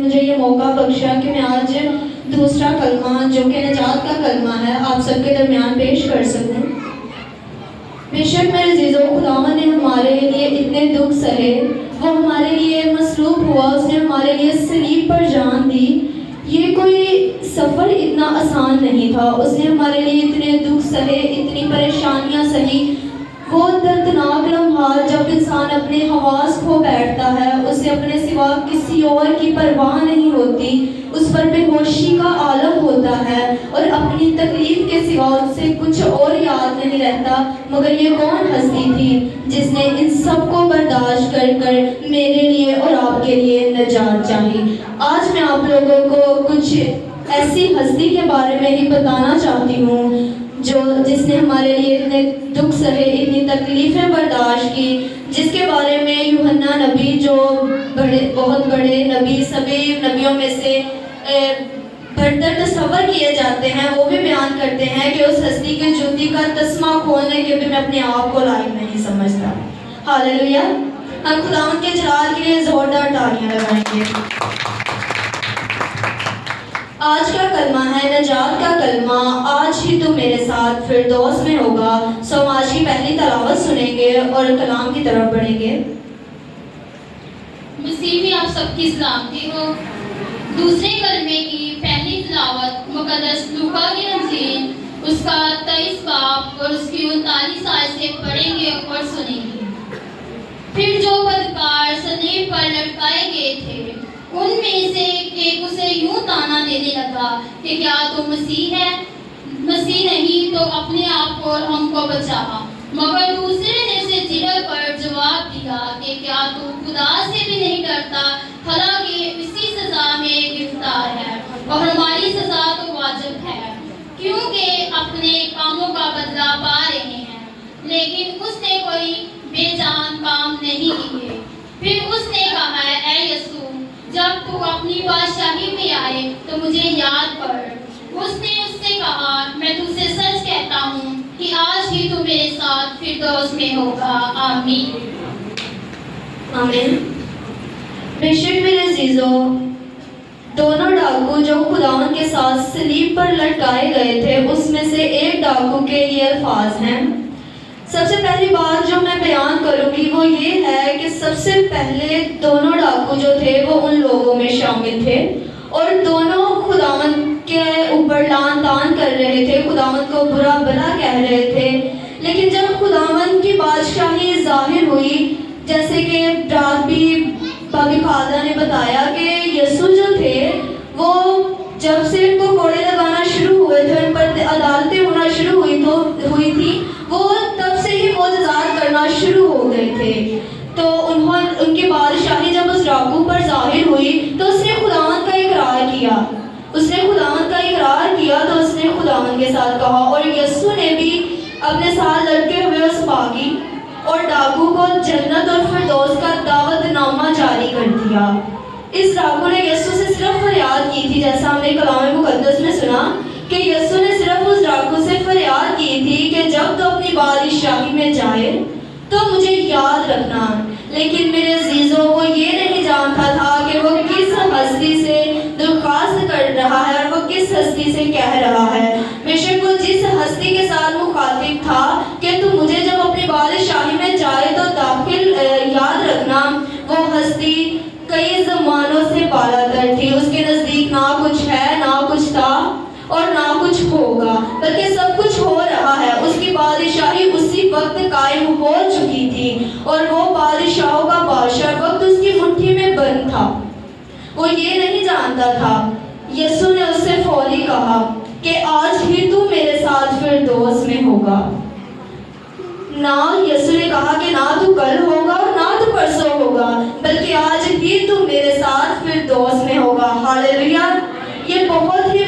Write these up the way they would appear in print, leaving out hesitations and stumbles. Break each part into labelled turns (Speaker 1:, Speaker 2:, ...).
Speaker 1: مجھے یہ موقع بخشا کہ میں آج دوسرا کلمہ جو کہ نجات کا کلمہ ہے آپ سب کے درمیان پیش کر سکوں۔ بے شک میرے عزیزو، خداوند نے ہمارے لیے اتنے دکھ سہے، وہ ہمارے لیے مصلوب ہوا، اس نے ہمارے لیے صلیب پر جان دی۔ یہ کوئی سفر اتنا آسان نہیں تھا، اس نے ہمارے لیے اتنے دکھ سہے، اتنی پریشانیاں سہی۔ وہ دردناک لمحات جب انسان اپنے حواس کھو بیٹھتا ہے، اسے اپنے سوا کسی اور کی پرواہ نہیں ہوتی، اس پر بے ہوشی کا عالم ہوتا ہے اور اپنی تکلیف کے سوا اس سے کچھ اور یاد نہیں رہتا۔ مگر یہ کون ہستی تھی جس نے ان سب کو برداشت کر کر میرے لیے اور آپ کے لیے نجات چاہی؟ آج میں آپ لوگوں کو کچھ ایسی ہستی کے بارے میں ہی بتانا چاہتی ہوں جس نے ہمارے لیے اتنے دکھ سہے، اتنی تکلیفیں برداشت کی، جس کے بارے میں یوحنا نبی جو بہت بڑے نبی، سبھی نبیوں میں سے برتر تصور کیے جاتے ہیں، وہ بھی بیان کرتے ہیں کہ اس ہستی کے جوتی کا تسمہ کھولنے کے بھی میں اپنے آپ کو لائق نہیں سمجھتا۔ ہاللیلویہ! ہم خداوند کے جلال کے لیے زوردار تالیاں لگائیں گے۔ آج کا کلمہ ہے نجات کا کلمہ، آج ہی تو میرے ساتھ فردوس میں ہوگا۔ سو آج کی پہلی تلاوت سنیں گے اور کلام کی طرف بڑھیں گے۔
Speaker 2: مسیح میں آپ سب کی سلامتی ہو۔ دوسرے کلمے کی پہلی تلاوت مقدس لوکا کی انجیل اس کا 23 باب اور اس کی 39 آیت سے پڑھیں گے اور سنیں گے۔ پھر جو بدکار صلیب پر لٹکائے گئے تھے ان میں سے ایک اسے یوں تانا دینے لگا کہ کیا تو مسیح ہے؟ مسیح نہیں تو اپنے آپ کو اور ہم کو بچا۔ مگر دوسرے نے اسے جھڑک کر جواب دیا کہ کیا تو خدا سے بھی نہیں ڈرتا، حالانکہ اسی سزا میں گرفتار ہے اور ہماری سزا تو واجب ہے کیونکہ اپنے کاموں کا بدلہ پا رہے ہیں۔ لیکن اس نے کوئی بے جان کام نہیں کیے۔ پھر اس نے کہا، اے یسوع، جب تو اپنی بادشاہی میں آئے تو مجھے یاد کر۔ اس نے اس سے کہا، میں تم سے سچ کہتا ہوں کہ آج ہی تو میرے ساتھ فردوس میں ہوگا۔ آمین۔
Speaker 1: آمین۔ بے شک میرے عزیزو، دونوں ڈاکو جو خداوند کے ساتھ صلیب پر لٹکائے گئے تھے، اس میں سے ایک ڈاکو کے یہ الفاظ ہیں۔ سب سے پہلی بات جو میں بیان کروں گی وہ یہ ہے کہ سب سے پہلے دونوں ڈاکو جو تھے وہ ان لوگوں میں شامل تھے اور دونوں خداوند کے اوپر لعن طعن کر رہے تھے، خداوند کو برا بھلا کہہ رہے تھے۔ لیکن جب خداوند کی بادشاہی ظاہر ہوئی، جیسے کہ رات بھی بابی خالدہ نے بتایا کہ یسوع جو تھے وہ جب سے ان کو کوڑے لگانا شروع ہوئے تھے، ان پر عدالتیں ہونا شروع ہوئی تھی، وہ تب سے ہی معجزات کرنا شروع ہو گئے تھے۔ تو ان کی بادشاہی جب اس ڈاکو پر ظاہر ہوئی تو اس نے خداوند کا اقرار کیا، تو اس نے خداوند کے ساتھ کہا، اور یسوع نے بھی اپنے ساتھ لڑکے ہوئے اس باغی اور ڈاکو کو جنت اور فردوس کا دعوت نامہ جاری کر دیا۔ اس ڈاکو نے یسوع سے صرف فریاد کی تھی، جیسا ہم نے کلام مقدس میں سنا کہ یسوع نے صرف اس ڈاکو سے فریاد کی تھی کہ جب تو اپنی بادشاہی میں جائے تو مجھے یاد رکھنا۔ لیکن میرے عزیزوں، وہ یہ نہیں جانتا تھا کہ وہ کس ہستی سے درخواست کر رہا ہے اور وہ کس ہستی سے کہہ رہا ہے۔ بے شک وہ جس ہستی کے ساتھ مخاطب تھا کہ تو مجھے جب اپنی بادشاہی میں جائے تو داخل یاد رکھنا، وہ ہستی کئی زمانوں سے بالاتر تھی۔ اس کے نزدیک نہ کچھ ہے، نہ کچھ تھا اور نہ کچھ ہوگا، بلکہ سب کچھ ہو رہا ہے۔ اس کی بادشاہی اسی وقت قائم ہو چکی تھی اور وہ بادشاہوں کا بادشاہ وقت اس کی مٹھی میں بند تھا۔ وہ یہ نہیں جانتا تھا۔ یسوع نے اس سے فوری کہا کہ آج ہی تو میرے ساتھ فردوس میں ہوگا۔ نہ یسوع نے کہا کہ نہ تو کل ہوگا نہ تو پرسوں ہوگا، بلکہ آج ہی تو میرے ساتھ فردوس میں ہوگا۔ ہاللیلویہ! یہ بہت ہی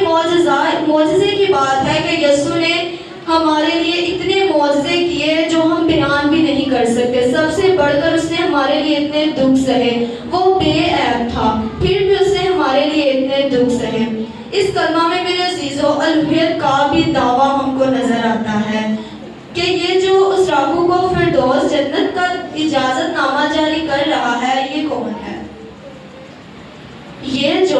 Speaker 1: معجزے کی بات ہے کہ یسوع نے ہمارے لیے اتنے معجزے کیے جو ہم بیان بھی نہیں کر سکتے۔ سب سے بڑھ کر اس نے ہمارے لیے اتنے دکھ سہے، وہ بے عیب تھا پھر بھی اس نے ہمارے لیے اتنے دکھ سہے۔ اس کلمہ میں میرے عزیزوں الوہیت کا بھی دعویٰ ہم کو نظر آتا ہے کہ یہ جو اس ڈاکو کو فردوس جنت کا اجازت نامہ جاری کر رہا ہے، یہ کون ہے؟ یہ جو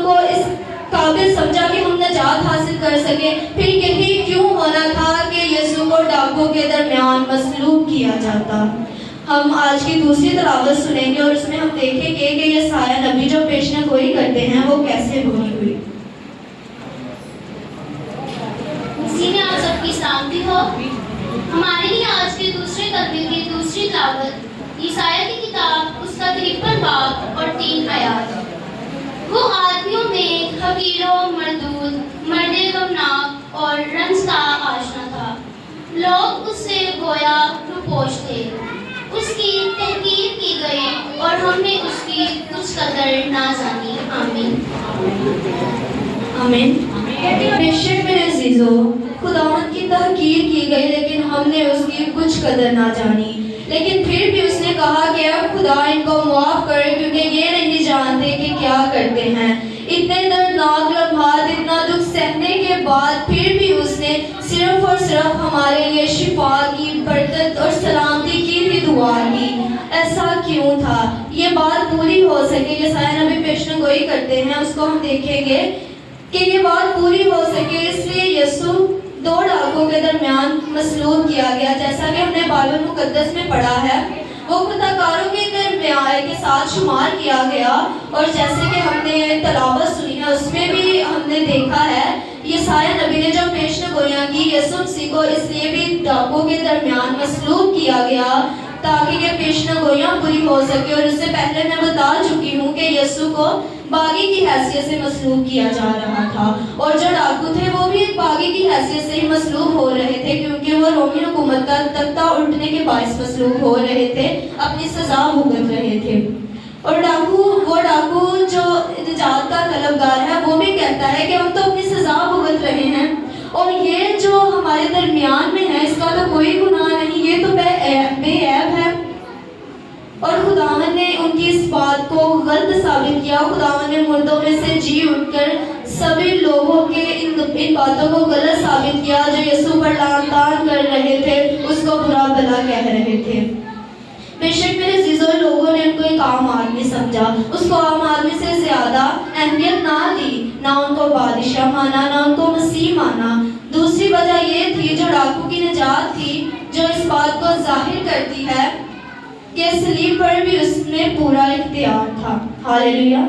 Speaker 1: ہم کو اس قابل سمجھا کہ ہم نجات حاصل کر سکیں، پھر یہی کیوں ہونا تھا کہ یسوع کو ڈاکوؤں کے درمیان مصلوب کیا جاتا؟ ہم آج کی دوسری تلاوت سنیں گے اور اس میں ہم دیکھیں گے کہ یسایہ نبی جو پیشن گوئی کرتے ہیں وہ کیسے پوری ہوئی۔
Speaker 2: مسیح میں آپ سب کی سلامتی ہو۔ ہمارے لیے آج کے دوسرے کلمے کی دوسری تلاوت یسایہ کی کتاب اس کا 53 باب اور 3 آیات۔ وہ آدمیوں میں حقیر و مردود، مرد غمناک اور رنج کا آشنا تھا۔ لوگ اس سے گویا روپوش تھے، اس کی تحقیر کی گئی اور ہم نے اس کی کچھ قدر نہ جانی۔ آمین۔
Speaker 1: آمین۔ بے شک میرے عزیزو، خداوند کی تحقیر کی گئی لیکن ہم نے اس کی کچھ قدر نہ جانی، لیکن پھر بھی اس نے کہا کہ اب خدا ان کو معاف کرے کیونکہ یہ نہیں جانتے کہ کیا کرتے ہیں۔ اتنے دردناک لمحات، اتنا دکھ سہنے کے بعد پھر بھی اس نے صرف اور صرف ہمارے لیے شفا کی، برکت اور سلامتی کی ہی دعا کی۔ ایسا کیوں تھا؟ یہ بات پوری ہو سکے، یسایہ نبی پیشن گوئی کرتے ہیں، اس کو ہم دیکھیں گے کہ یہ بات پوری ہو سکے اس لیے یسوع 2 ڈاکوؤں کے درمیان مصلوب کیا گیا، جیسا کہ ہم نے بائبل مقدس میں پڑھا ہے۔ وہ خطاکاروں کے درمیان کے ساتھ شمار کیا گیا، اور جیسے کہ ہم نے تلاوت سنی ہے اس میں بھی ہم نے دیکھا ہے یسایہ نبی نے جو پیشن گوئیاں کی یسوع مسیح کو اس لیے بھی ڈاکوؤں کے درمیان مصلوب کیا گیا تاکہ یہ پیشن گوئیاں پوری ہو سکے۔ اور اس سے پہلے میں بتا چکی ہوں کہ یسوع کو باغی کی حیثیت سے مصلوب کیا جا رہا تھا، اور جو ڈاکو تھے وہ بھی ایک باغی کی حیثیت سے ہی مصلوب ہو رہے تھے، کیونکہ وہ رومی حکومت کا تختہ الٹنے کے باعث مصلوب ہو رہے تھے، اپنی سزا بھگت رہے تھے۔ اور وہ ڈاکو جو نجات کا طلبگار ہے وہ بھی کہتا ہے کہ ہم تو اپنی سزا بھگت رہے ہیں، اور یہ جو ہمارے درمیان میں ہے اس کا تو کوئی گناہ نہیں، یہ تو بے عیب ہے۔ اور خداوند نے ان کی اس بات کو غلط ثابت کیا۔ خداوند نے مردوں میں سے جی اٹھ کر سبھی لوگوں کے ان باتوں کو غلط ثابت کیا جو یسوع پر لعن طعن کر رہے تھے، اس کو برا بھلا کہہ رہے تھے۔ بے شک میرے عزیزوں، لوگوں نے ان کو ایک عام آدمی سمجھا، اس کو عام آدمی سے زیادہ اہمیت نہ دی، نہ ان کو بادشاہ مانا، نہ ان کو مسیح مانا۔ دوسری وجہ یہ تھی جو ڈاکو کی نجات تھی، جو اس بات کو ظاہر کرتی ہے کہ صلیب پر بھی اس میں پورا اختیار تھا۔ ہاللیلویہ۔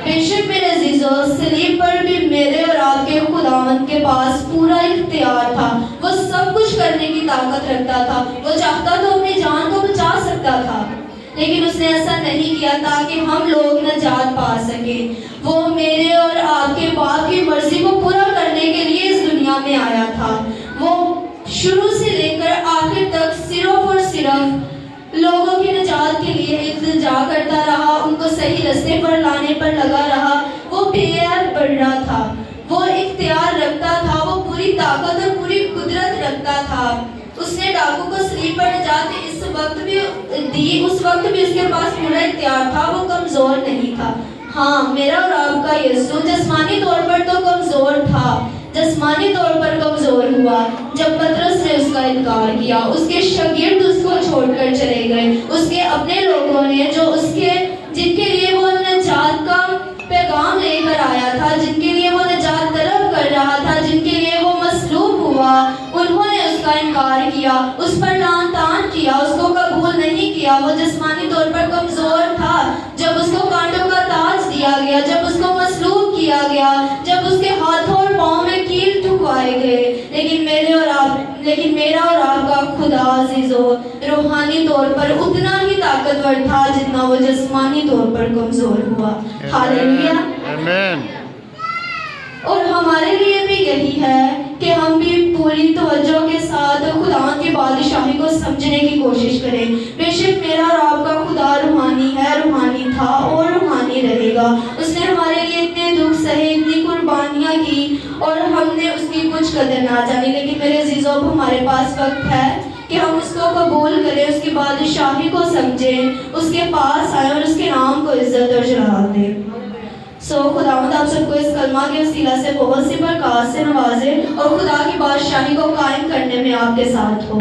Speaker 1: بے شک میرے عزیزو، صلیب پر بھی میرے اور آپ کے خداوند کے پاس پورا اختیار تھا، وہ سب کچھ کرنے کی طاقت رکھتا تھا، وہ چاہتا تو اپنی جان کو بچا سکتا تھا، لیکن اس نے ایسا نہیں کیا تاکہ ہم لوگ نجات پا سکیں۔ وہ میرے اور آپ کے باپ کی مرضی کو پورا کرنے کے لیے اس دنیا میں آیا تھا۔ وہ شروع سے لے کر آخر تک صرف اور صرف لوگوں کی نجات کے لیے التجا کرتا رہا، ان کو صحیح راستے پر لانے پر لگا رہا۔ وہ بے عیب بڑھ رہا تھا، وہ اختیار رکھتا تھا، وہ پوری طاقت اور پوری قدرت رکھتا تھا۔ اس نے ڈاکو کو صلیب پر نجات اس وقت بھی دی، اس وقت بھی اس کے پاس پورا اختیار تھا، وہ کمزور نہیں تھا۔ ہاں، میرا اور آپ کا یسوع جسمانی طور پر تو کمزور تھا، جسمانی طور پر کمزور ہوا جب پطرس نے اس کا انکار کیا، اس کے شاگرد اس کو چھوڑ کر چلے گئے، اس کے اپنے لوگوں نے جو جن کے لیے وہ نجات کا پیغام لے کر آیا تھا، جن کے لیے وہ نجات طلب کر رہا تھا، جن کے لیے وہ مصلوب ہوا، انہوں نے اس کا انکار کیا، اس پر لعن طعن کیا، اس کو قبول نہیں کیا۔ وہ جسمانی طور پر کمزور تھا، جب اس کو کانٹوں کا تاج دیا گیا، جب اس کو مصلوب کیا گیا، جب اس کے ہاتھوں اور پاؤں میں کیل ٹھکوائے گئے، لیکن میرا اور آپ کا خدا عزیزو روحانی طور پر اتنا ہی طاقتور تھا جتنا وہ جسمانی طور پر کمزور ہوا۔ ہاللیلویہ۔
Speaker 3: آمین۔
Speaker 1: اور ہمارے لیے بھی یہی ہے کہ ہم بھی پوری توجہ کے ساتھ خدا کی بادشاہی کو سمجھنے کی کوشش کریں۔ بے شک میرا اور آپ کا خدا روحانی ہے، روحانی تھا اور روحانی رہے گا۔ اس نے ہمارے لیے اتنے دکھ سہے، اتنی قربانیاں کی، اور ہم نے اس کی کچھ قدر نہ جانی، لیکن میرے عزیزوں اب ہمارے پاس وقت ہے کہ ہم اس کو قبول کریں، اس کی بادشاہی کو سمجھیں، اس کے پاس آئیں اور اس کے نام کو عزت اور جلال دیں۔ خداوند آپ سب کو اس کلمہ کے وسیلہ سے بہت سی برکات سے نوازے اور خدا کی بادشاہی کو قائم کرنے میں آپ کے ساتھ ہو۔